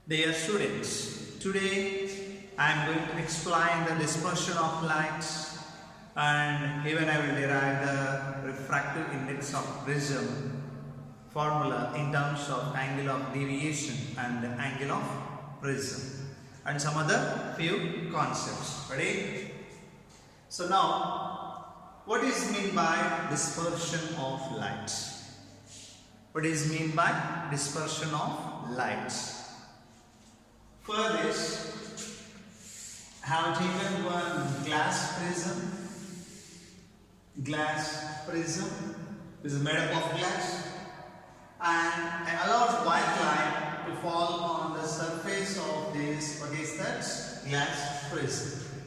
Dear students, today I am going to explain the dispersion of light and even I will derive the refractive index of prism formula in terms of angle of deviation and the angle of prism and some other few concepts. Ready? So now, what is mean by dispersion of light? What is mean by dispersion of light? For this, I have taken one glass prism. Glass prism is made up of glass, and I allowed white light to fall on the surface of this. What is that? Glass prism.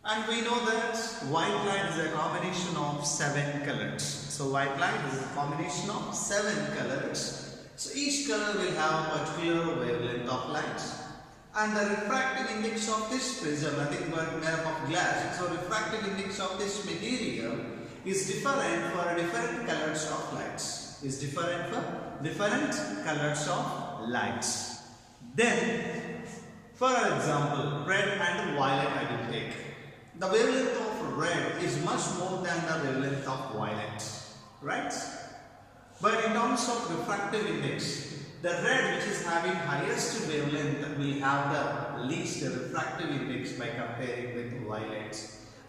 And we know that white light is a combination of 7 colors. So white light is a combination of 7 colors. So each color will have a particular wavelength of light. And the refractive index of this prism, nothing but made up of glass. So refractive index of this material is different for different colors of lights. Is different for different colors of lights. Then, for example, red and violet I will take. The wavelength of red is much more than the wavelength of violet, right? But in terms of refractive index, the red which is having highest wavelength will have the least refractive index by comparing with violet.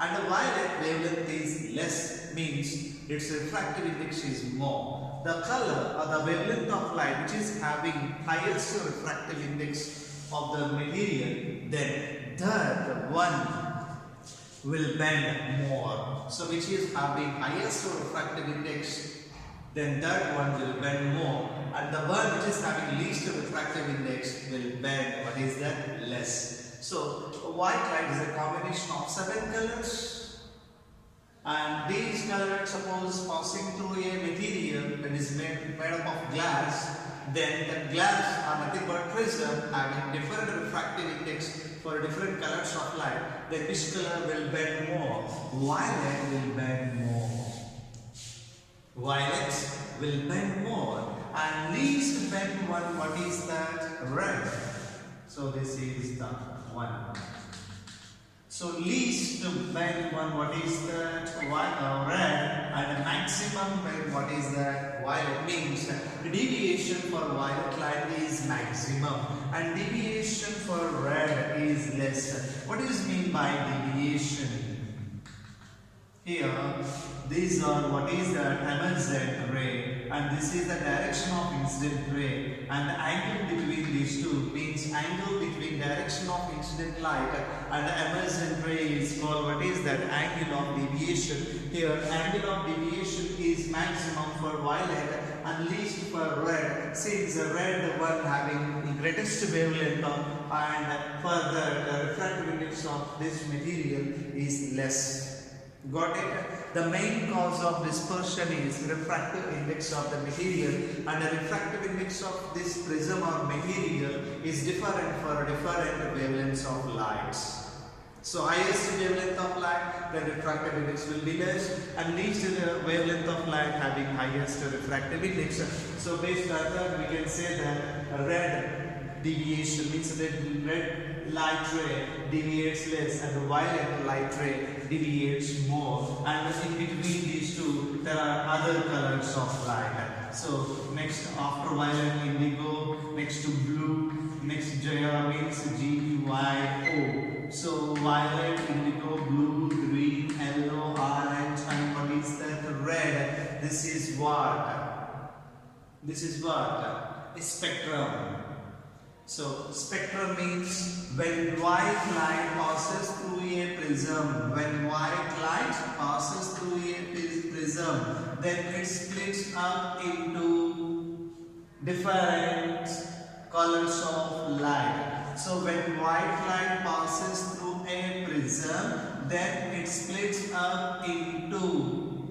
And the violet wavelength is less, means its refractive index is more. The color or the wavelength of light which is having highest refractive index of the material, then that one will bend more. So which is having highest refractive index, then that one will bend more, and the one which is having least refractive index will bend, what is that, less. So white light is a combination of 7 colors, and these colors, suppose passing through a material that is made up of glass, then the glass are nothing but prism having different refractive index for different colors of light, then which color will bend more? Violet will bend more. Violet will bend more, and least bend one, what is that? Red. So this is the one. So least bend one, what is that? Red, and the maximum bend, what is that? Violet. Means deviation for violet light is maximum and deviation for red is less. What is mean by deviation? Here, these are what is the emergent ray, and this is the direction of incident ray, and the angle between these two means angle between direction of incident light and the emergent ray is called, what is that, angle of deviation. Here, angle of deviation is maximum for violet and least for red, since the red one having the greatest wavelength and further the refractive index of this material is less. Got it? The main cause of dispersion is refractive index of the material, and the refractive index of this prism or material is different for different wavelengths of lights. So highest wavelength of light, the refractive index will be less, and least wavelength of light having highest refractive index. So based on that, we can say that red deviation means that red light ray deviates less and the violet light ray deviates more, and in between these two there are other colors of light. So next after violet, indigo, next to blue, next Jaya means GYO. So violet, indigo, blue, green, yellow, orange, and what is that? Red. This is what? This is what? A spectrum. So spectrum means when white light passes through a prism, when white light passes through a prism, then it splits up into different colors of light. So when white light passes through a prism, then it splits up into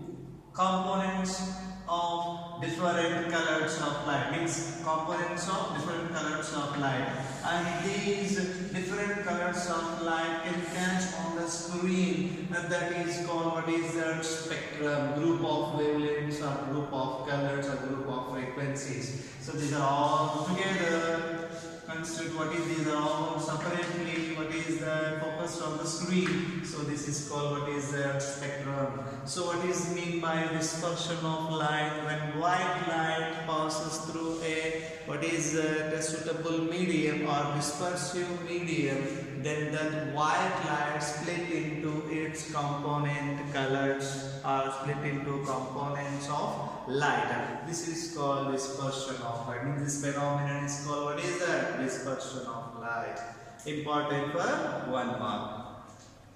components of different colors of light, means components of different colors of light, and these different colors of light can catch on the screen, that is called, what is that, spectrum, group of wavelengths or group of colors or group of frequencies. So these are all together is all separately what is the focused on the screen. So this is called what is the spectrum. So what is mean by dispersion of light? When white light passes through a what is a suitable medium or dispersive medium, then that white light split into its component colors or split into components of light. This is called dispersion of light. Means this phenomenon is called what is that? Dispersion of light. Important for 1 mark.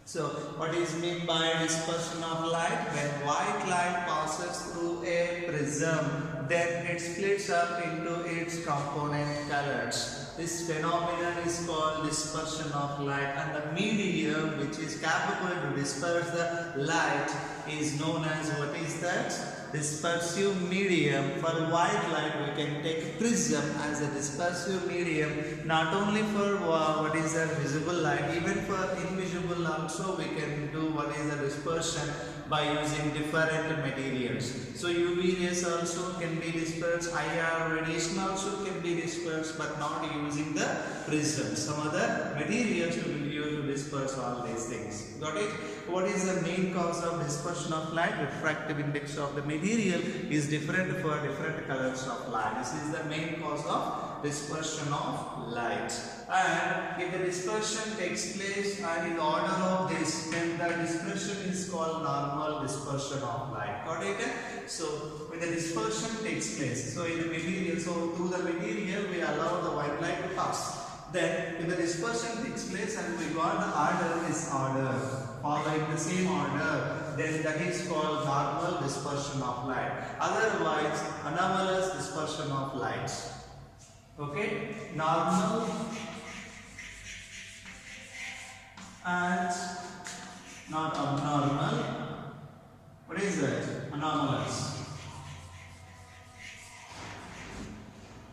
So what is meant by dispersion of light? When white light passes through a prism, then it splits up into its component colors. This phenomenon is called dispersion of light, and the medium which is capable to disperse the light is known as what is that? Dispersive medium. For white light we can take prism as a dispersive medium, not only for what is a visible light, even for invisible also we can do what is the dispersion by using different materials. So UV rays also can be dispersed, IR radiation also can be dispersed, but not using the prism. Some other materials we will use to disperse all these things. Got it? What is the main cause of dispersion of light? Refractive index of the material is different for different colors of light. This is the main cause of dispersion of light. And if the dispersion takes place and in order of this, then the dispersion is called normal dispersion of light. Got it? So when the dispersion takes place, so in the material, so through the material we allow the white light to pass. Then if the dispersion takes place and we got the order is order, following the same order, then that is called normal dispersion of light. Otherwise, anomalous dispersion of light. Okay, normal and not abnormal. What is that? Anomalous.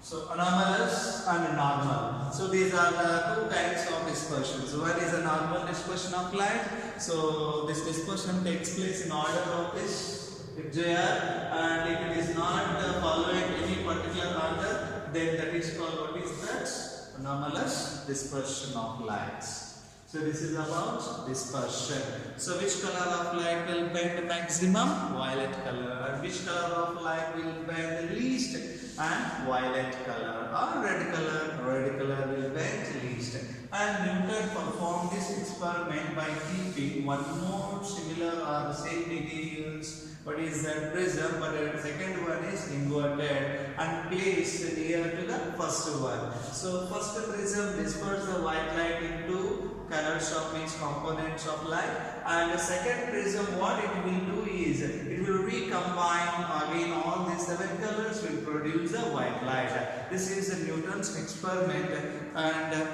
So anomalous and normal. So these are the two kinds of dispersions. One is a normal dispersion of light. So this dispersion takes place in order of this JR, and if it is not following any particular order, then that is called what is that? Anomalous dispersion of light. So this is about dispersion. So which color of light will bend maximum? Violet color. And which color of light will bend the least? And violet color. Or red color? Red color will bend least. And Newton performed this experiment by keeping one more similar or the same materials. What is that? Prism, but the second one is inverted and placed near to the first one. So first prism disperses the white light into colors of its components of light, and the second prism what it will do is it will recombine again all these 7 colors will produce a white light. This is the Newton's experiment, and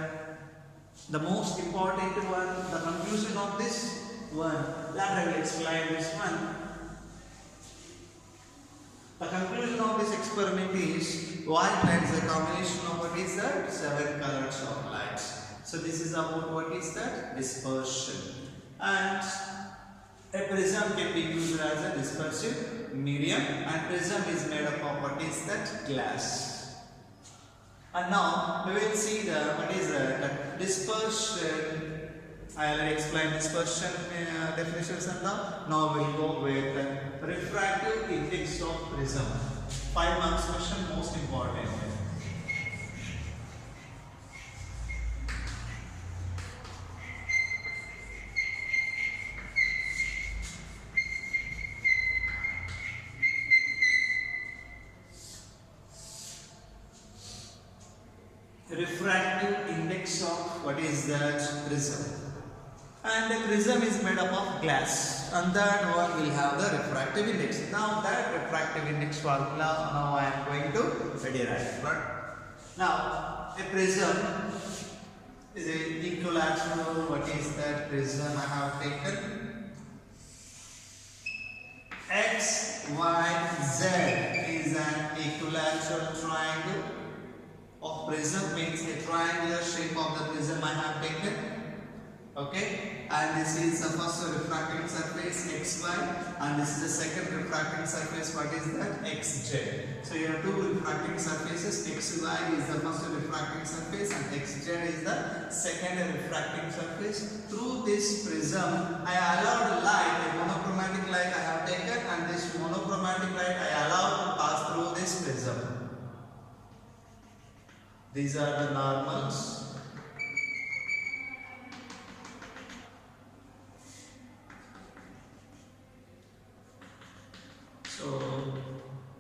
the most important one, the conclusion of this one, that I will explain this one. The conclusion of this experiment is white light is a combination of what is that? 7 colors of light. So this is about what is that? Dispersion. And a prism can be used as a dispersive medium, and prism is made up of what is that? Glass. And now we will see the what is that? Dispersion. I will explain dispersion definitions, and now we will go with refractive index of prism. 5 marks question, most important. Refractive index of what is that? Prism. And the prism is made up of glass, and that one will have the refractive index. Now that refractive index formula now I am going to derive. Right? Now a prism is an equilateral. What is that prism I have taken? X, Y, Z is an equilateral triangle of prism, means a triangular shape of the prism I have taken. Okay, and this is the first refracting surface xy, and this is the second refracting surface. What is that? xz. So here are two refracting surfaces. xy is the first refracting surface and xz is the second refracting surface. Through this prism, I allowed light, a monochromatic light I have taken, and this monochromatic light I allowed to pass through this prism. These are the normals. So,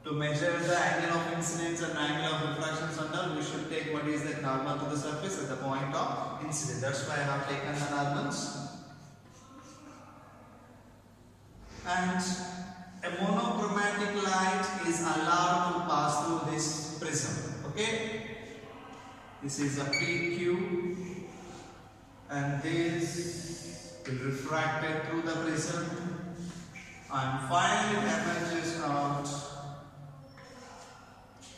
to measure the angle of incidence and angle of refractions and all, we should take what is the normal to the surface at the point of incidence. That's why I have taken the normals. And a monochromatic light is allowed to pass through this prism. Okay? This is a PQ, and this will refract it through the prism. And finally emerges out.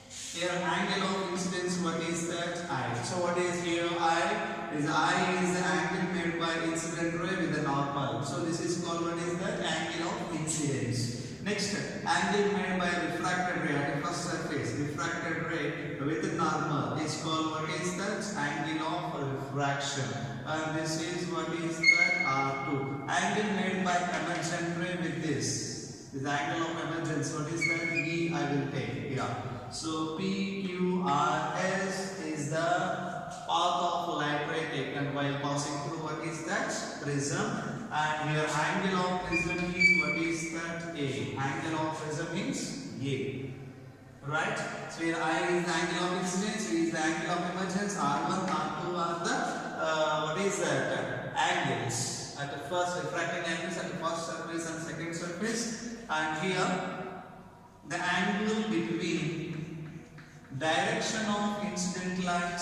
Here angle of incidence, what is that? I. So what is here? I is the angle made by incident ray with the normal. So this is called, what is that? Angle of incidence. Next, angle made by refracted ray at the first surface. Refracted ray with the normal is called, what is that? Angle of refraction. And this is, what is that? R2. Angle made by emergent ray with this. This angle of emergence, what is that? E I will take here. So PQRS is the path of light ray taken while passing through, what is that? Prism. And here angle of prism is, what is that? A. Angle of prism is A. Right? So here I is the angle of incidence, E is the angle of emergence, R1, R2 are the what is that? Angles at the first refracting angles at the first surface and second surface. And here the angle between direction of incident light,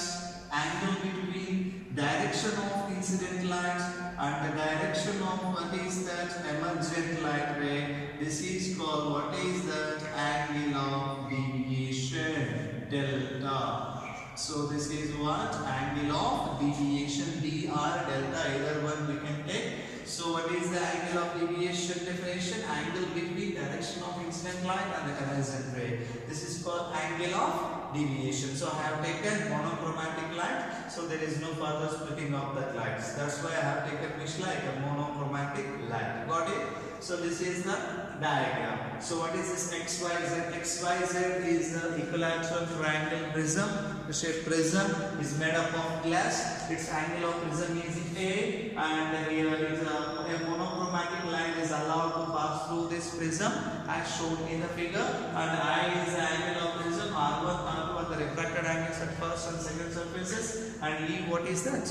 angle between direction of incident light and the direction of, what is that? Emergent light ray. This is called, what is that? Angle of deviation, delta. So this is what? Angle of deviation, dr, delta, either one we can take. So what is the angle of deviation definition? Angle between direction of incident light and the emergent ray. This is called angle of deviation. So I have taken monochromatic light, so there is no further splitting of that light. That's why I have taken which light? A monochromatic light. Got it? So this is the diagram. So what is this XYZ? XYZ is the equilateral triangle prism. The shape prism is made up of glass. Its angle of prism is A, and here is a monochromatic light is allowed to pass through this prism as shown in the figure. And I is the angle of prism. R1, R2 are the refracted angles at first and second surfaces. And E, what is that?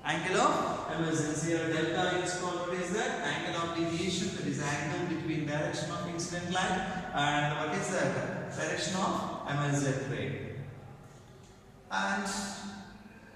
Angle of emergence. Here delta is called, what is that? Angle of deviation, that is angle between direction of incident light and what is that? Direction of emergent ray. And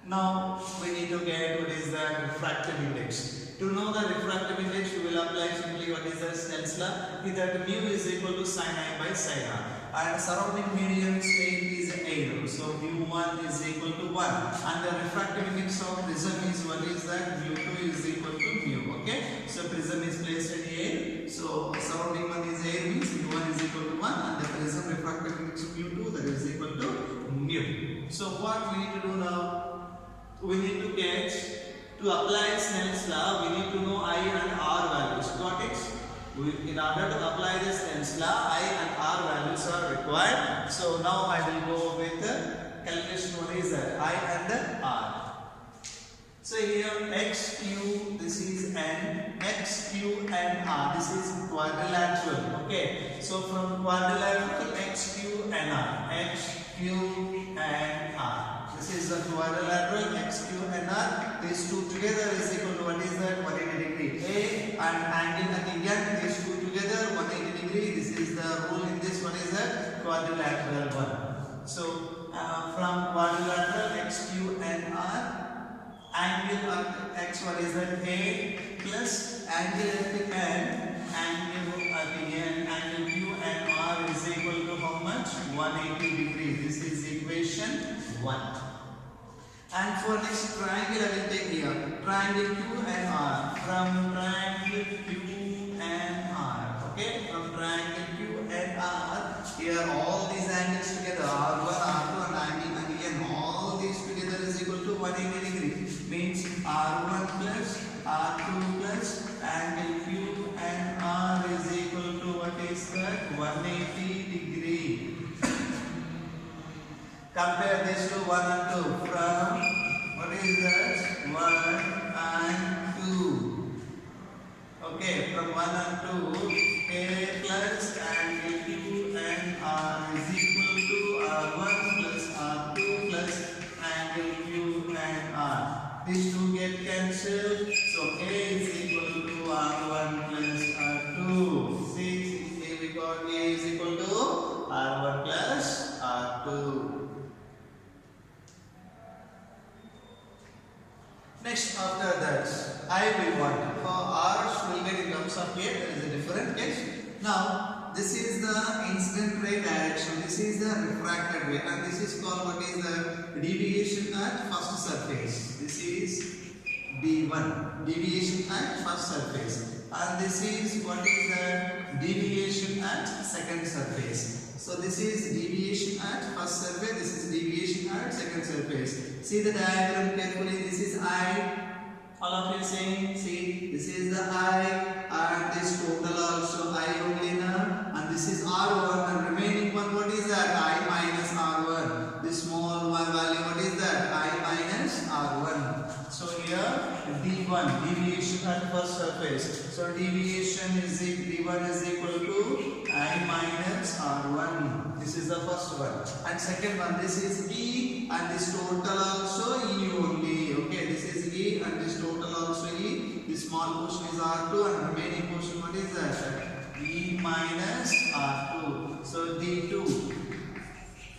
now we need to get what is the refractive index. To know the refractive index, we will apply simply what is the Snell's law, that mu is equal to sin I by sin r. And surrounding medium plane is A. So mu1 is equal to 1. And the refractive index of prism is, what is that? mu2 is equal to mu. Okay. So prism is placed in A. So surrounding one is A means mu1 is equal to 1. And the prism refractive index of mu2, that is equal to mu. So what we need to do now? We need to get, to apply Snell's law, we need to know I and R values. Got it? In order to apply this Snell's law, I and R values are required. So now I will go with the calculation. What is that? I and the R. So here x, q, this is n, x, q and R. This is quadrilateral. Okay. So from quadrilateral x, q and R. X, q and R. This is the quadrilateral x, q and R. These two together is equal to, what is that? 180 degree. A and angle at the end, these two together 180 degree. This is the rule in this. What is that? Quadrilateral one. So from quadrilateral x, q and R, angle at x, what is that? A plus angle at the end, angle at the end, angle q and R is equal to how much? 180 degree. This is equation 1. And for next triangle, I will take here triangle Q and R. From triangle Q and R. Okay, from triangle Q and R. Here all these angles together, R1, R2, and again all these together is equal to 180 degree. Means R1 plus R2 plus angle Q and R is equal to what is that? 180 degree. Compare this to 1 and 2. From what is that? 1 and 2. Okay, from 1 and 2, A plus angle Q and R is equal to R1 plus R2 plus angle Q and R. These two get cancelled. So A is equal to R1 plus R2. See, we got A is equal to R1 plus R2. Next, after that, I will want for R will get in terms of A, there is a different case. Now, this is the incident ray direction, this is the refracted ray, and this is called what is the deviation at first surface. This is D1, deviation at first surface, and this is what is the deviation at second surface. So this is deviation at first surface, this is deviation at second surface. See the diagram carefully, this is I. All of you saying, see, this is the I, and this total also I only now, and this is R1, and remaining one, what is that? I minus R1. This small one value, what is that? I minus R1. So here D1, deviation at first surface. So deviation is D1 is equal to I minus R1. This is the first one. And second one, this is E, and this total also E only. Okay, this is E, and this total also E. This small portion is R2, and remaining portion, what is that? E minus R2. So D2.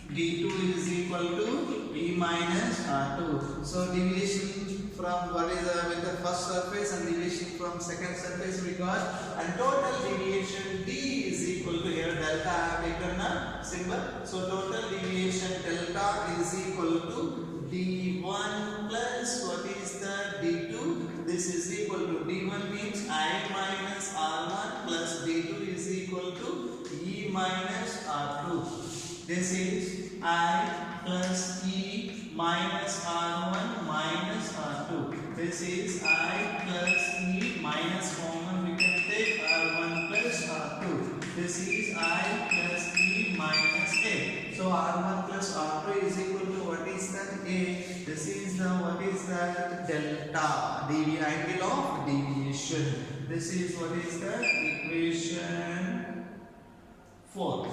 D2 is equal to E minus R2. So deviation from what is with the first surface and deviation from second surface we got, and total deviation D is equal to, here delta I have taken a symbol. So total deviation delta is equal to D1 plus what is the D2. This is equal to D1 means I minus R1 plus D2 is equal to E minus R2. This is I plus E minus R1 minus R2. This is I plus E minus common, we can take R1 plus R2. This is I plus E minus A. So R1 plus R2 is equal to what is that? A. This is the what is that? Delta, angle of deviation. This is what is that? Equation 4.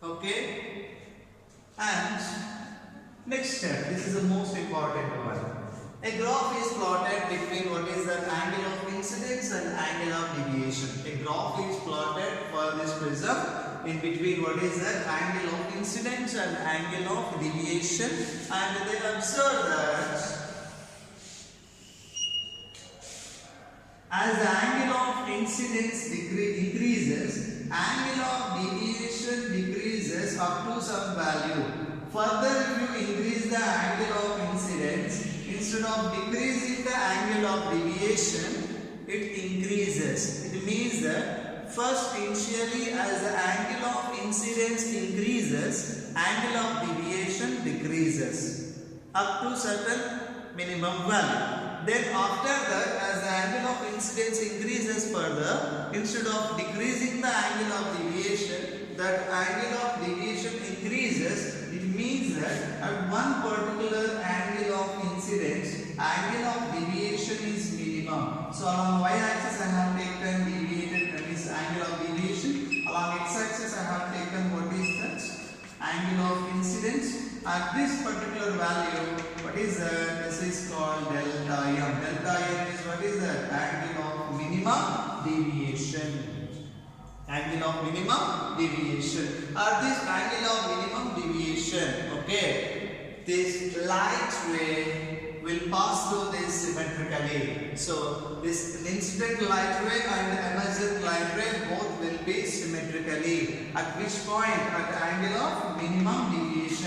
Okay, and next step, this is the most important one. A graph is plotted between what is the angle of incidence and angle of deviation. A graph is plotted for this prism in between what is the angle of incidence and angle of deviation, and then observe that as the angle of incidence increases, angle of deviation decreases up to some value. Further, if you increase the angle of incidence, instead of decreasing the angle of deviation, it increases. It means that first initially as the angle of incidence increases, angle of deviation decreases up to certain minimum value. Then after that, as the angle of incidence increases further, instead of decreasing the angle of deviation, that angle of deviation increases. It means that at one particular angle of incidence, angle of deviation is minimum. So along y-axis I have taken deviated, that is angle of deviation. Along x-axis I have taken what is that? Angle of incidence. At this particular value, what is that? This is called delta m. Delta m is what is that? Angle of minimum deviation. Angle of minimum deviation. At this angle of minimum deviation, okay, this light ray will pass through this symmetrically. So this incident light ray and emergent light ray both will be symmetrically. At which point? At the angle of minimum deviation.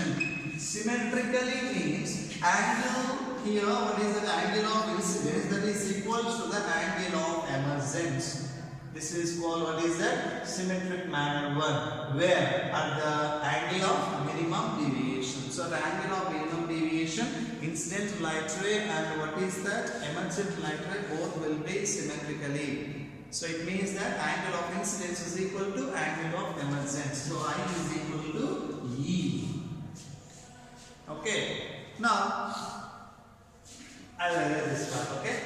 Symmetrically means angle here, what is the angle of incidence, that is equal to the angle of emergence. This is called, what is that? Symmetric manner one, where at the angle of minimum deviation. So the angle of minimum deviation, incident light ray and what is that? Emergent light ray, both will be symmetrically. So it means that angle of incidence is equal to angle of emergence. So I is equal to E. Okay. Now I will write this part. Okay.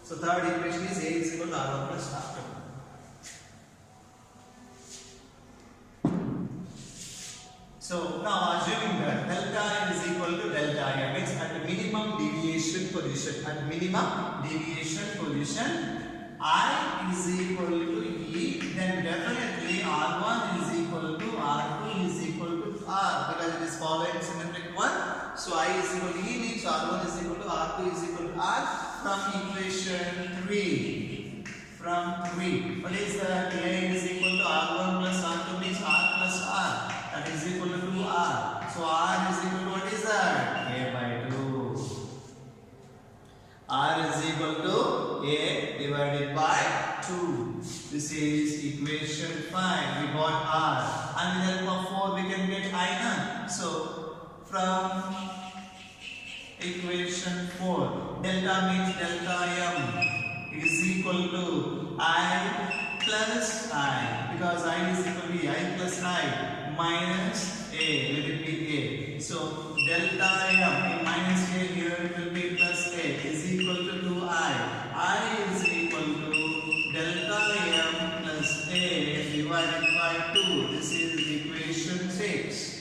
So third equation is A is equal to R1 plus R2. So now assuming that delta is equal to delta M, means at the minimum deviation position, I is equal to E, then definitely R1 is equal to R2 is equal to R, because it is following symmetric one. So I is equal to E means R1 is equal to R2 is equal to R from equation 3. From 3. What is that? A is equal to R1 plus R2 means R plus R. That is equal to 2R. So R is equal to what is that? A by 2. R is equal to A divided by 2. This is equation 5. We got R. And with the help of 4 we can get I none. So from equation 4, delta means delta M is equal to I plus I, because I is equal to I plus I minus A, let it be A. So delta M in minus A, here it will be plus A, is equal to 2I. I is equal to delta M plus A divided by 2. This is equation 6.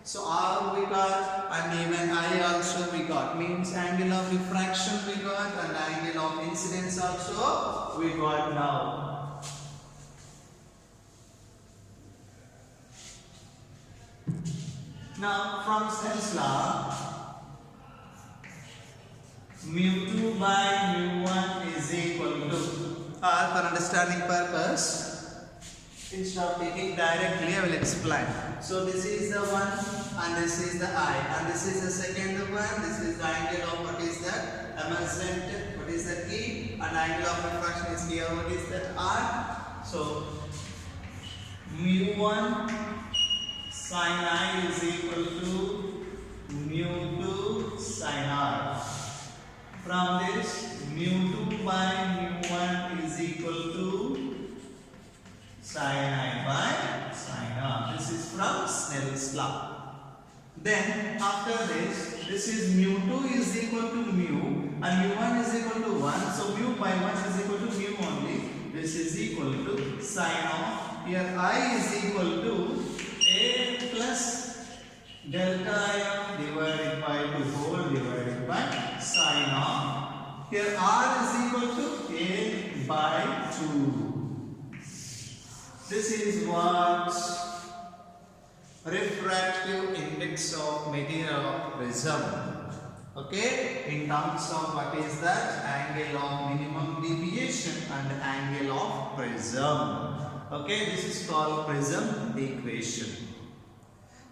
So R we got and even I also we got, means angle of refraction we got and angle of incidence also we got now. Now from Snell's law, mu2 by mu1 is equal to, for understanding purpose, instead of taking directly I will explain. So this is the one and this is the I, and this is the second one. This is the angle of what is that? Emergent, what is that? E, and angle of refraction is here, what is that? R. So mu1 sin I is equal to mu2 sin R. From this, mu2 by mu1 is equal to sin I by sin R. This is from Snell's law. Then after this is mu2 is equal to mu and mu1 is equal to 1. So mu by 1 is equal to mu only. This is equal to sin of, here I is equal to A plus delta M divided by 2 whole divided by sin of, here R is equal to A by 2. This is what refractive index of material of prism. Okay, in terms of what is that? Angle of minimum deviation and angle of prism. Okay, this is called prism equation.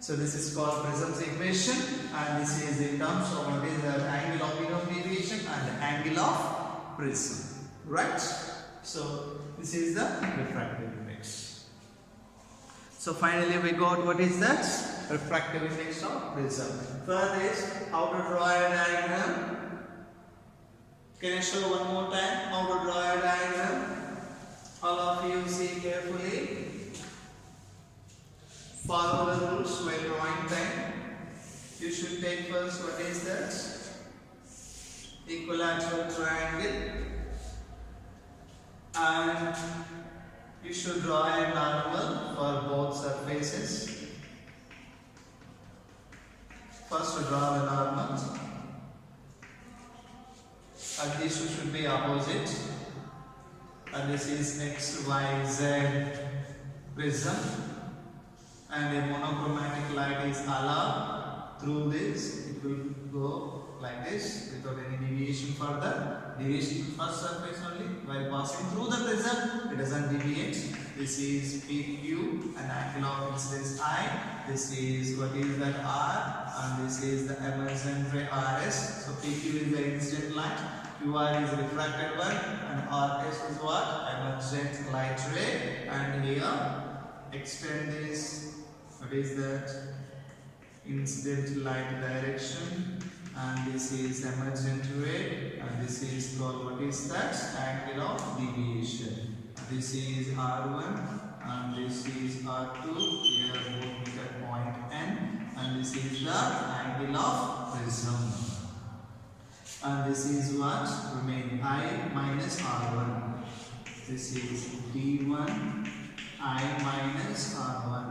So this is called prism's equation, and this is in terms of what is the angle of minimum deviation and angle of prism. Right? So this is the refractive index. So finally we got what is that? Refractive index of prism. Third is how to draw a diagram. Can I show one more time how to draw a diagram? All of you see carefully. Follow the rules while drawing time. You should take first what is that? Equilateral triangle. And you should draw a normal for both surfaces. First to draw the normal. And these two should be opposite. And this is X, Y, Z prism. And a monochromatic light is allowed through this. It will go like this without any deviation further. Deviation to first surface only. While passing through the prism, it doesn't deviate. this is PQ and angle of incidence I, this is what is that R, and this is the emergent ray RS. So PQ is the incident light, QR is refracted one, and RS is what? Emergent light ray. And here extend this, what is that? Incident light direction, and this is emergent ray, and this is called, what is that? Angle of deviation. This is R1 and this is R2. Here both meet at point N, and this is the angle of prism. And this is what? Remain I minus R1. This is D1 I minus R1.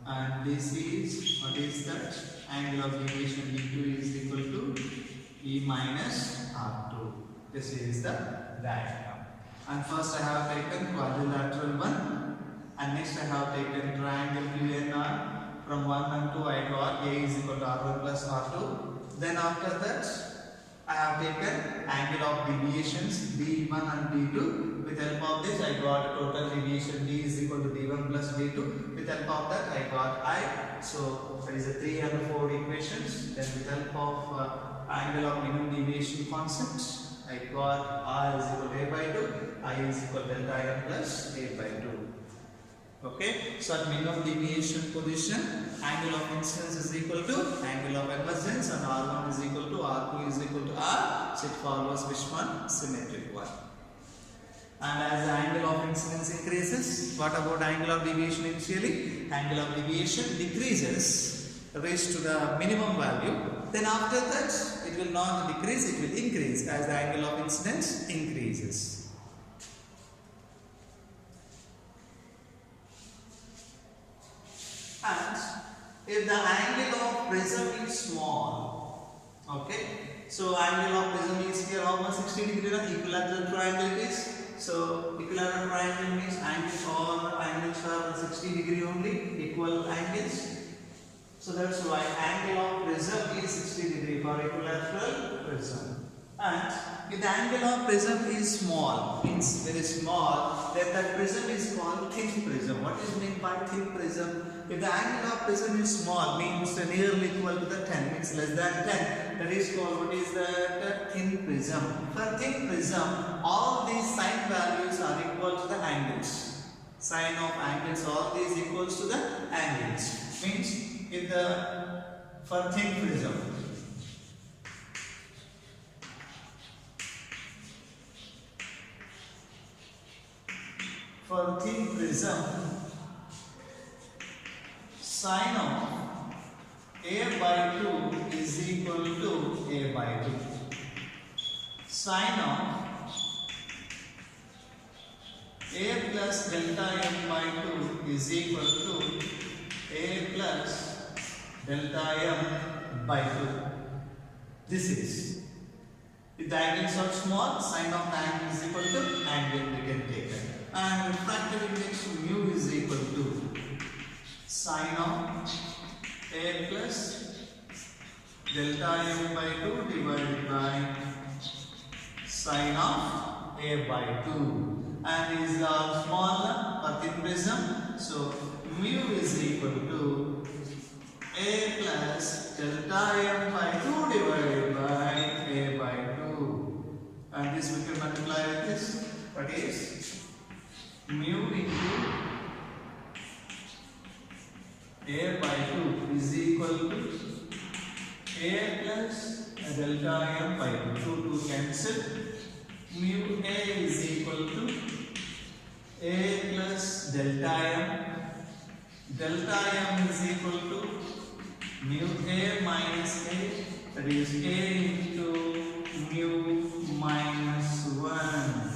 And this is, what is that? Angle of deviation D2 is equal to E minus R2. This is the diagram. And first I have taken quadrilateral one, and next I have taken triangle QNR. From 1 and 2 I got A is equal to R1 plus R2. Then after that I have taken angle of deviations D1 and D2. With help of this I got a total deviation D is equal to D1 plus D2. With help of that I got I. So there is a 3 and 4 equations. Then with help of angle of minimum deviation concept, I got R is equal to A by 2, I is equal to delta M plus A by 2. Okay, so at minimum deviation position, angle of incidence is equal to angle of emergence, and R1 is equal to R2 is equal to R. So it follows which one? Symmetric one. And as the angle of incidence increases, what about angle of deviation initially? Angle of deviation decreases, reach to the minimum value. Then after that, it will not decrease, it will increase as the angle of incidence increases. And if the angle of prism is small, okay, so angle of prism is here almost 60 degree, equilateral triangle it is. So equilateral triangle means angles are 60 degree only, equal angles. So that's why angle of prism is 60 degree for equilateral prism. And if the angle of prism is small, means very small, then that prism is called thin prism. What is meant by thin prism? If the angle of prism is small, means nearly equal to the 10, means less than 10, that is called, what is that? Thin prism. For thin prism, all these sine values are equal to the angles. Sine of angles, all these equals to the angles. Means if for thin prism, sine of A by 2 is equal to A by 2. Sine of A plus delta M by 2 is equal to A plus delta M by 2. This is, if the angles are small, sine of the angle is equal to angle we can take it. And refractive index mu is equal to sine of A plus delta M by 2 divided by sine of A by 2. And these are small for thin prism. So mu is equal to A plus delta M by 2 divided by A by 2. And this we can multiply with this. What is mu into A by 2 is equal to A plus delta M by 2. 2 cancel. Mu A is equal to A plus delta M. Delta M is equal to mu A minus A, that is A into mu minus 1.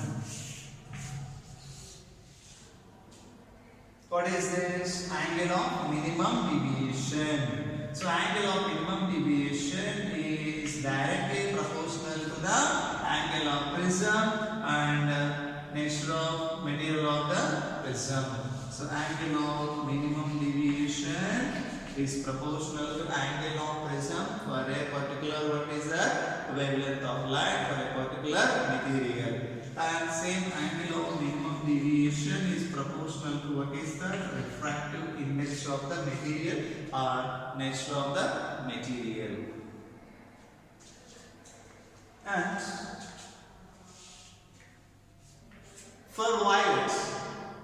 What is this? Angle of minimum deviation. So angle of minimum deviation is directly proportional to the angle of prism and nature of material of the prism. So angle of minimum deviation is proportional to angle of prism for a particular, what is the wavelength of light for a particular material. And same angle of minimum deviation is proportional to what is the refractive index of the material or nature of the material. And for violet,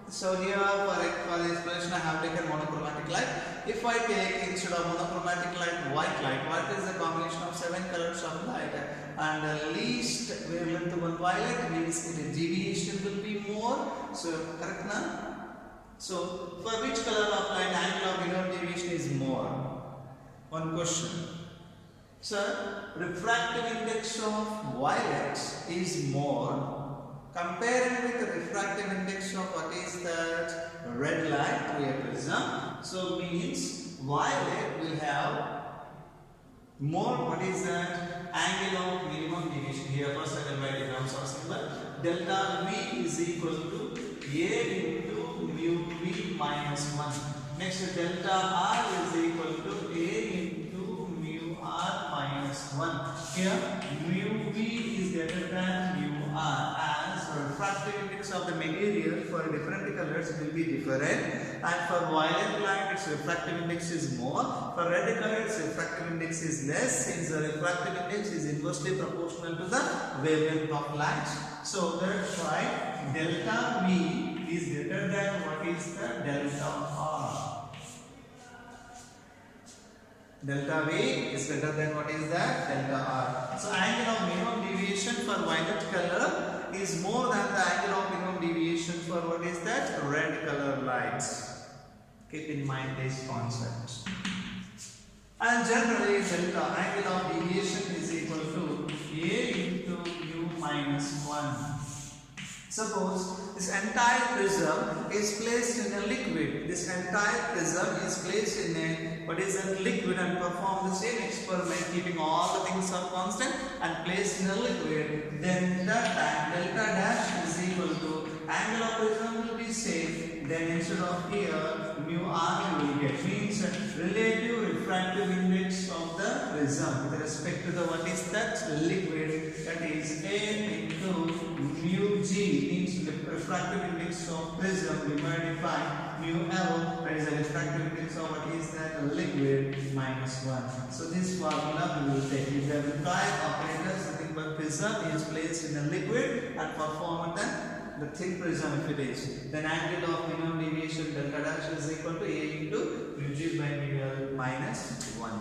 so here for the explanation I have taken monochromatic light. If I take instead of monochromatic light, white is a combination of 7 colors of light, and the least wavelength one violet means the deviation will be more. So correct now? So for which color of light angle of minimum deviation is more? One question. So refractive index of violet is more compared with the refractive index of what is that red light through a prism. So means violet will have more what is that angle of minimum deviation. Here first I will write it down. So symbol delta V is equal to A into mu V minus 1. Next delta R is equal to A into mu R minus 1. Here mu V is greater than mu R, as refractive index of the material for different colors will be different, and for violet light its refractive index is more, for red color its refractive index is less, since the refractive index is inversely proportional to the wavelength of light. So that's why delta V is greater than what is the delta R. Delta V is greater than what is that delta R. So angle of minimum deviation for violet color is more than the angle of minimum deviation for what is that red color lights. Keep in mind this concept. And generally delta angle of deviation is equal to A into mu minus 1. Suppose this entire prism is placed in a liquid. This entire prism is placed in a what is a liquid and perform the same experiment, keeping all the things are constant and placed in a liquid. Then that delta dash is equal to angle of prism will be same. Then instead of here mu R will get, means relative refractive index of the prism with respect to the what is that liquid, that is A into mu G, means the refractive index of prism divided by mu L, that is the refractive index of what is that liquid minus 1. So this formula we will take. If we have implied operators, nothing but prism is placed in a liquid and performed the thin prism if it is, then angle of minimum deviation delta dash is equal to A into mu G by mu L minus 1.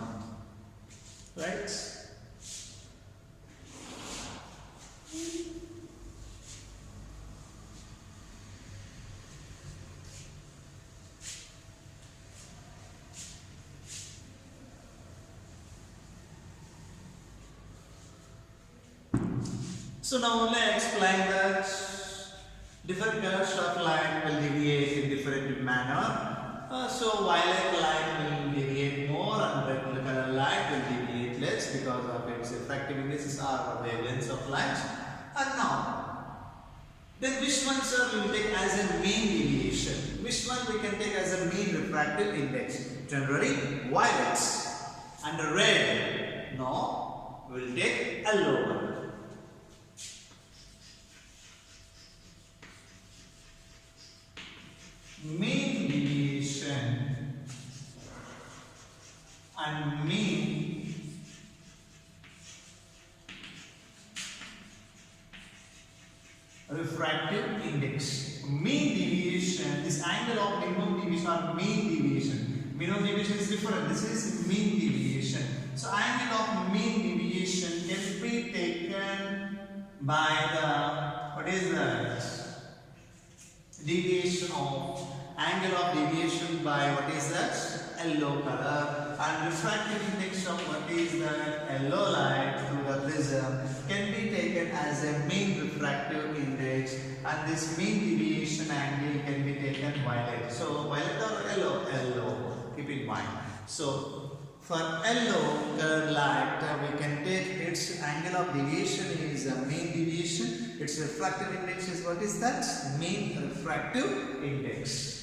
Right? So now only I explain that different colors of light will deviate in different manner. So violet light will deviate more and red color light will deviate less because of its refractive indices or wavelengths of light. And now, then which one sir we will take as a mean deviation? Which one we can take as a mean refractive index? Generally violets and red. No, we will take yellow one. Mean deviation and mean refractive index. Mean deviation, this angle of minimum deviation or mean deviation. Minimum deviation is different. This is mean deviation. So angle of mean deviation can be taken by the what is that? Deviation of angle of deviation by what is that yellow color, and refractive index of what is that yellow light through the prism can be taken as a mean refractive index, and this mean deviation angle can be taken violet. So violet or yellow? Yellow. Keep in mind. So for yellow color light we can take its angle of deviation is a mean deviation. Its refractive index is what is that? Mean refractive index.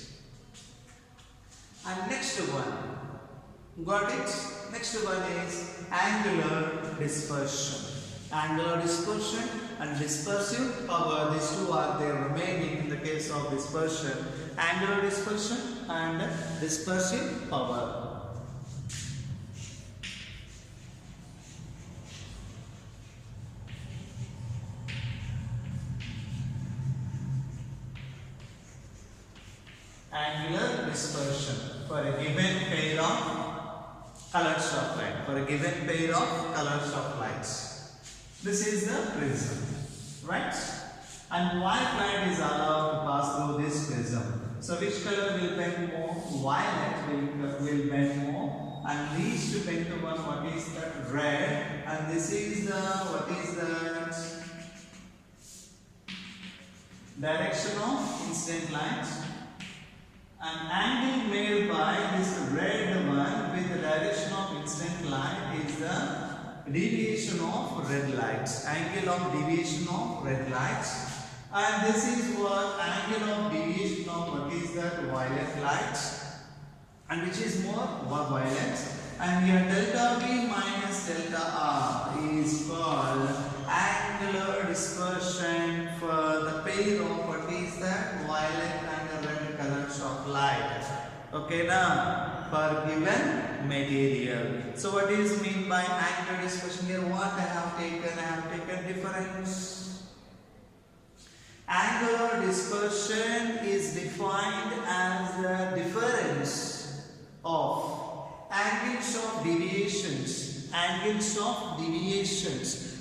And next one, got it? Next one is angular dispersion. Angular dispersion and dispersive power. These two are there remaining in the case of dispersion. Angular dispersion and dispersive power. Angular dispersion for a given pair of colors of light. For a given pair of colors of lights. This is the prism, right? And white light is allowed to pass through this prism. So which color will bend more? Violet will bend more, and least bend to one. What is that? Red. And this is the what is that? Direction of incident light. An angle made by this red one with the direction of incident light is the deviation of red light. Angle of deviation of red light. And this is what angle of deviation of what is that? Violet light. And which is more violet. And here delta V minus delta R is called angular dispersion for the pair of what is that? Violet and red colors of light. Okay, now for given material. So what is mean by angular dispersion? Here what I have taken difference. Angular dispersion is defined as the difference of angles of deviations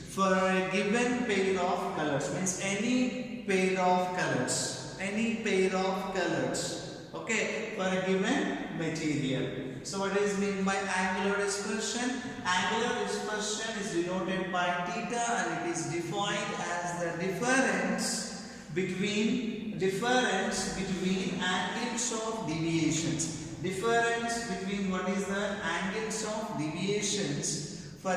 for a given pair of colors. Means any pair of colors, okay, for a given material. So what is meant by angular dispersion? Angular dispersion is denoted by theta, and it is defined as the difference between angles of deviations. Difference between what is the angles of deviations for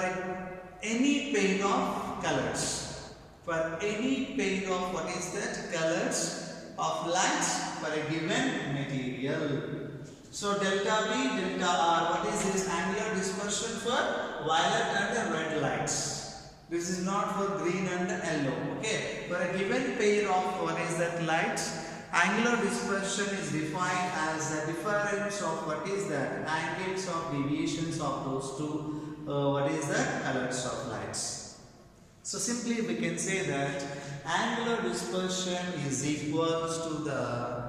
any pair of colors. For any pair of what is that? Colors of lights for a given material. So delta V, delta R, what is this? Angular dispersion for violet and red lights. This is not for green and yellow. Okay. For a given pair of what is that lights, angular dispersion is defined as the difference of what is that? Angles of deviations of those two what is that? Colors of lights. So simply we can say that angular dispersion is equals to the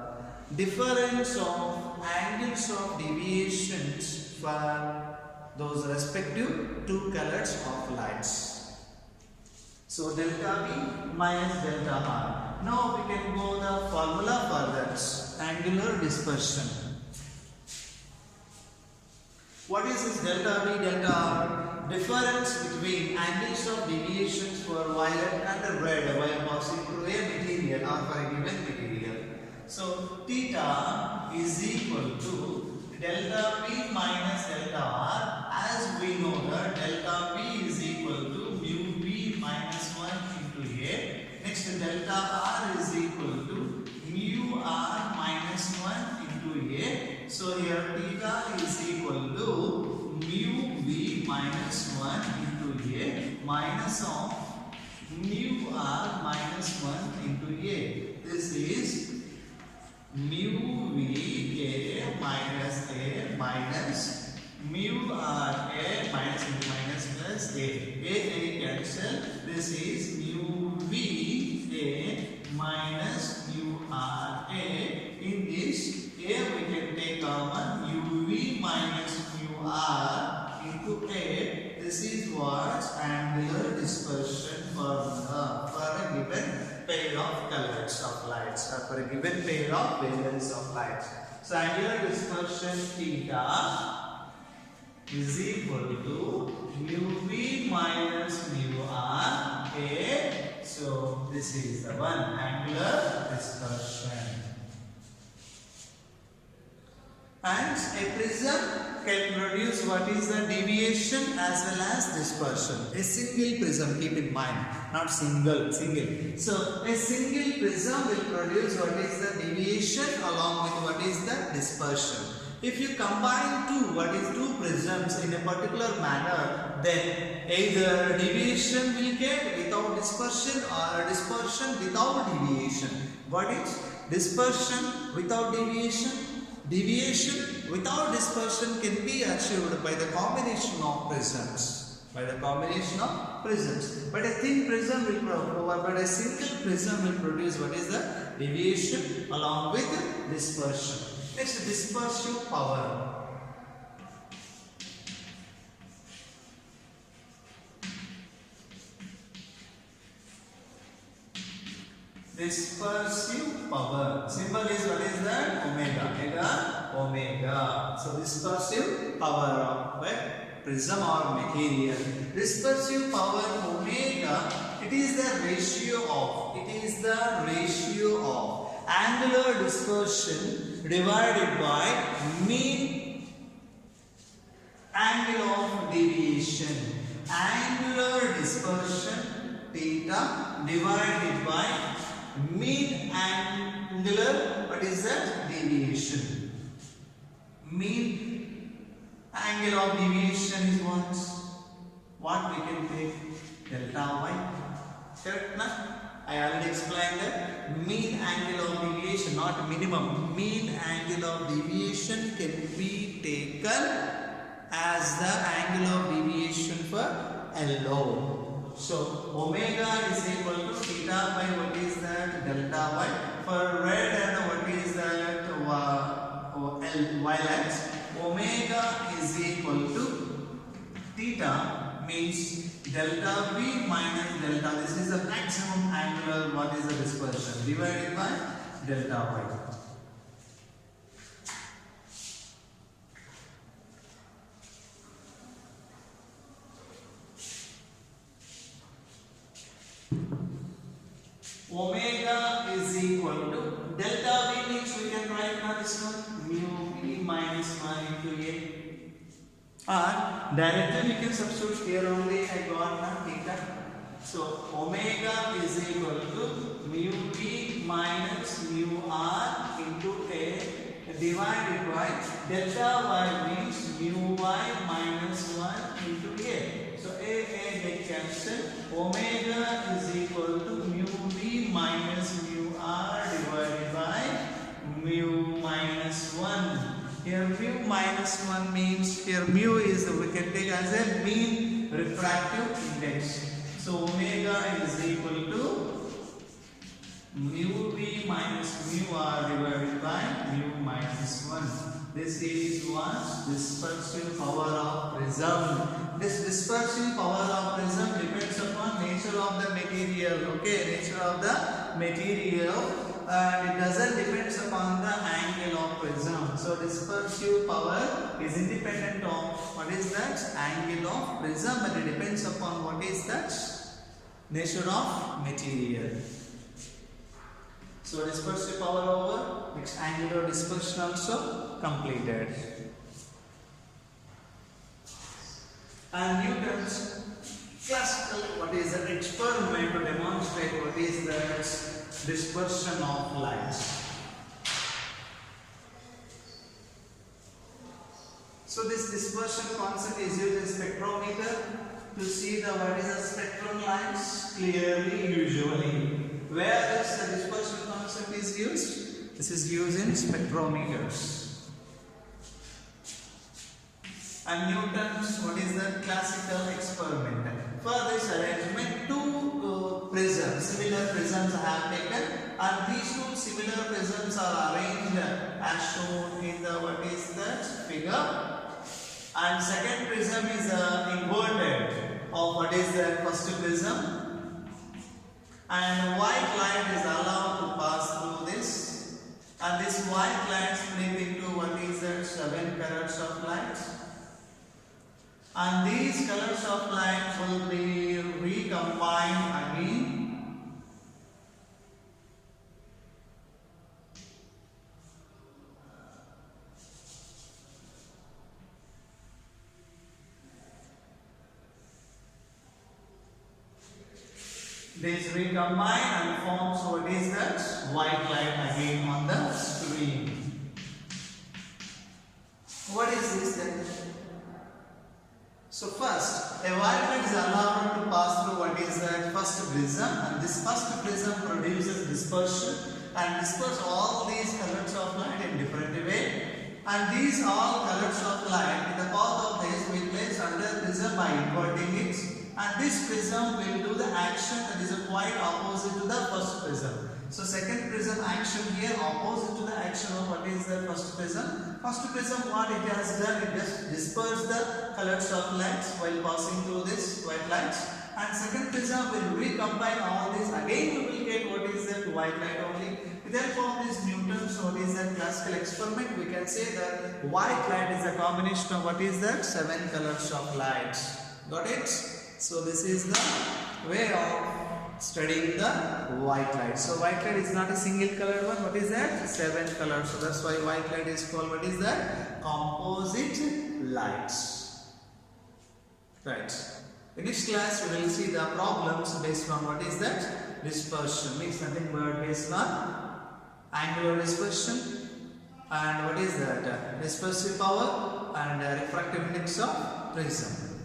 difference of angles of deviations for those respective two colors of lights. So delta V minus delta R. Now we can go the formula for that angular dispersion. What is this delta V, delta R? Difference between angles of deviations for violet and red while passing through a material or for a given material. So theta is equal to delta V minus delta R. As we know that delta V is equal to mu V minus 1 into A. Next delta R is equal to mu R minus 1 into A. So here theta is equal to mu V minus 1 into A minus of mu R minus 1 into A. This is mu V A minus mu R A minus plus A cancel. This is mu V A minus mu R A. In this A we can take common mu V minus mu R into A. This is what angular dispersion formula for a given pair of colors of lights or for a given pair of wavelengths of light. So angular dispersion theta is equal to mu V minus mu R A. So this is the one angular dispersion. And a prism can produce what is the deviation as well as dispersion. A single prism, keep in mind, not single. So a single prism will produce what is the deviation along with what is the dispersion. If you combine two prisms in a particular manner, then either deviation will get without dispersion or a dispersion without deviation. What is dispersion without deviation? Deviation without dispersion can be achieved by the combination of prisms. By the combination of prisms. But a thin prism will but a single prism will produce what is the deviation along with dispersion. Next, dispersive power. Dispersive power. Symbol is what is that? Omega. Omega. So dispersive power of prism or material. Dispersive power omega. It is the ratio of angular dispersion divided by mean angle of deviation. Angular dispersion theta divided by mean angular, what is that? Deviation. Mean angle of deviation is what we can take? Delta y. Correct, na? I already explained that mean angle of deviation, not minimum. Mean angle of deviation can be taken as the angle of deviation for LO. So omega is equal to theta by what is that? Delta y. For red and what is that? Violet. Omega is equal to theta means delta V minus delta. This is the maximum angular what is the dispersion divided by delta y. Omega is equal to delta V means we can write now this one mu V minus 1 into A. Or directly we can substitute here only I got now theta. So omega is equal to mu V minus mu R into A divided by delta y means mu y minus 1 into A. So A get cancelled. Omega is equal to mu V minus mu R divided by mu minus 1. Here mu minus 1 means here mu is we can take as a mean refractive index. So omega is equal to mu V minus mu R divided by mu minus 1. This is what dispersive power of prism. This dispersive power of prism depends upon nature of the material. Okay, nature of the material. It doesn't depend upon the angle of prism. So dispersive power is independent of what is that angle of prism, but it depends upon what is that nature of material. So dispersive power over, next angular dispersion also completed. And Newton's classical what is an experiment to demonstrate what is that dispersion of light. So this dispersion concept is used in spectrometer to see the what is the spectrum lines clearly usually. Where is the dispersion concept is used? This is used in spectrometers. And Newton's what is the classical experiment. For this arrangement, two prisms, similar prisms I have taken, and these two similar prisms are arranged as shown in the what is that figure. And second prism is inverted of what is the first prism. And white light is allowed to pass through this. And this white light split into what is that 7 colors of light. And these colors of light will be recombined again. This recombine and forms what is that white light again on the screen. what is this then? So first, a white light is allowed to pass through what is that first prism, and this first prism produces dispersion and disperse all these colors of light in different way. And these all colors of light in the path of this we place under prism by inverting it, and this prism will do the action that is quite opposite to the first prism. So second prism action here opposite to the action of what is the first prism. First prism, what it has done, it just dispersed the colors of lights while passing through this white lights, and second prism will recombine all this. Again you will get what is that white light only. With the help of this Newton's what is that classical experiment, we can say that white light is a combination of what is that 7 colors of lights. Got it? So this is the way of studying the white light. So white light is not a single colored one. What is that? 7 colors. So that's why white light is called what is that? Composite lights. Right. In this class we will see the problems based on what is that? Dispersion. Means nothing but based on angular dispersion, and what is that? Dispersive power and refractive index of prism.